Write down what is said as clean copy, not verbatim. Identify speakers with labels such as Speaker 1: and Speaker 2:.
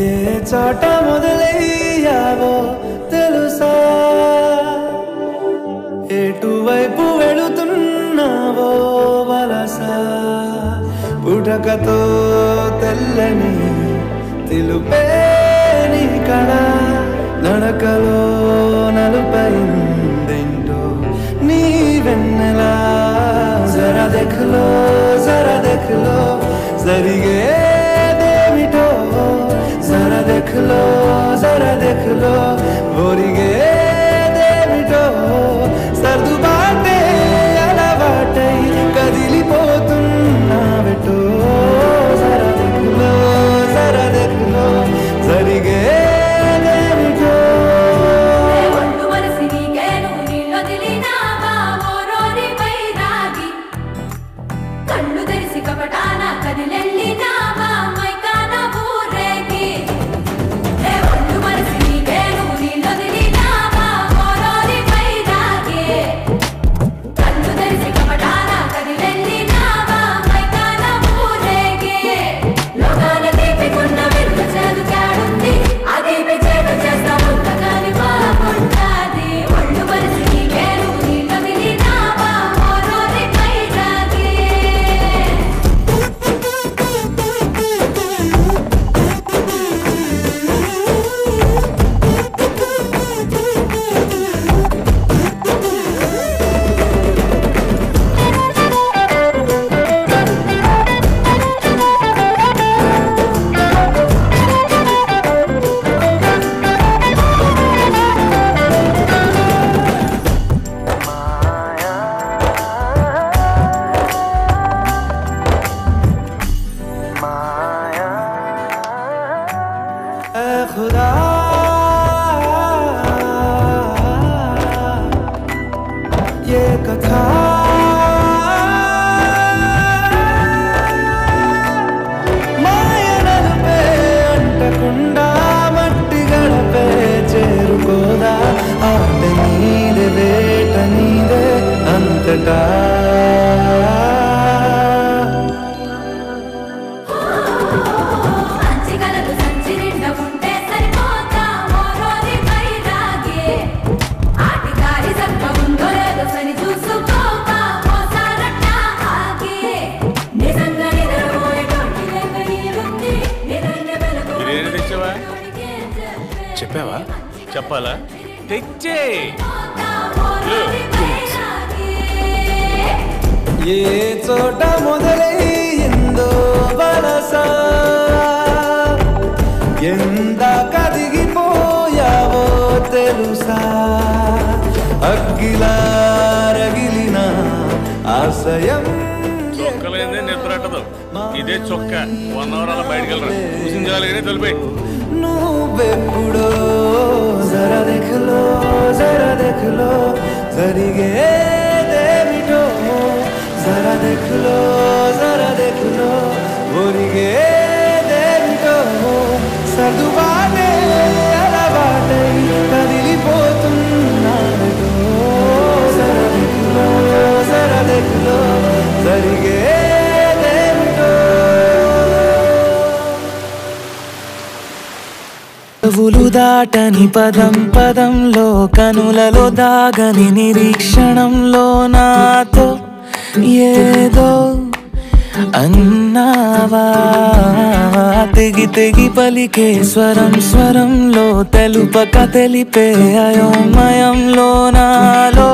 Speaker 1: ఏ చోట మొదలయ్యావో తెలుసా, ఎటువైపు వెళుతున్నావో వలస, పుటకతో తెల్లని తెలుపే నీ కళ, నడకలో నలుపైందేంటో నీ వెన్నెలా, జరా దేఖ్లో జరా దేఖ్లో జరిగేదేమిటో, జరా దేఖ్లో జరా దేఖ్లో ఒరిగేదేమిటో, సర్దుబాటే అలవాటై కదిలిపోతున్నావెటో, జరా దేఖ్లో జరా దేఖ్లో జరిగేదేమిటో.
Speaker 2: కళ్ళు తెరిసి కపటాన కదిలెళ్ళినావా మైకాన ఊరేగి, ఒళ్ళు మనసి నీకేను నీళ్ళొదిలినావా మోరోరి పైరాగి, కళ్ళు తెరిసి కపటాన కదిలెళ్ళినావా మైకాన ఊరేగి, లోకాల దీపికున్న వెలుగ చేదుకాడుంది, ఆ దీపి చేటు చేస్తా ముందగాని బాగుంటాది, ఒళ్ళు మనసి నీకేను నీళ్ళొదిలినావా మోరోరి పైరాగి.
Speaker 1: खुदा ये कथा మాయనలపే అంటకుండా మట్టి గడపే చేరుకోదా, ఆట నీదే వేట నీదే అంతటా.
Speaker 3: చెప్పావా? చెప్పాలా? తెచ్చే
Speaker 1: ఏ చోట మొదలయ్యిందో వలస, ఎందాక దిగిపోయావో తెలుసా, అగ్గిలా రగిలిన ఆశయం
Speaker 3: చొక్కలేదే నిద్రట్టదు, ఇదే చొక్క 1 అవర్ అలా బయటకు వెళ్ళరా, చూసించాలిగానే తొలిపోయి.
Speaker 1: నువ్వెప్పుడో జరా దేఖ్లో జరా దేఖ్లో జరిగేదేమిటో, జరా దేఖ్లో జరా దేఖ్లో ఒరిగేదేమిటో, సర్దుబాటే అలవాటై కదిలిపోతున్నావెటో, జరా దేఖ్లో జరా దేఖ్లో జరిగేదేమిటో. కవులు దాటని పదం పదంలో, కనులలో దాగని నిరీక్షణంలో నాతో ఏదో అన్నావా, తెగి తెగి పలికే స్వరం స్వరంలో, తెలుపక తెలిపే అయోమయంలో నాలో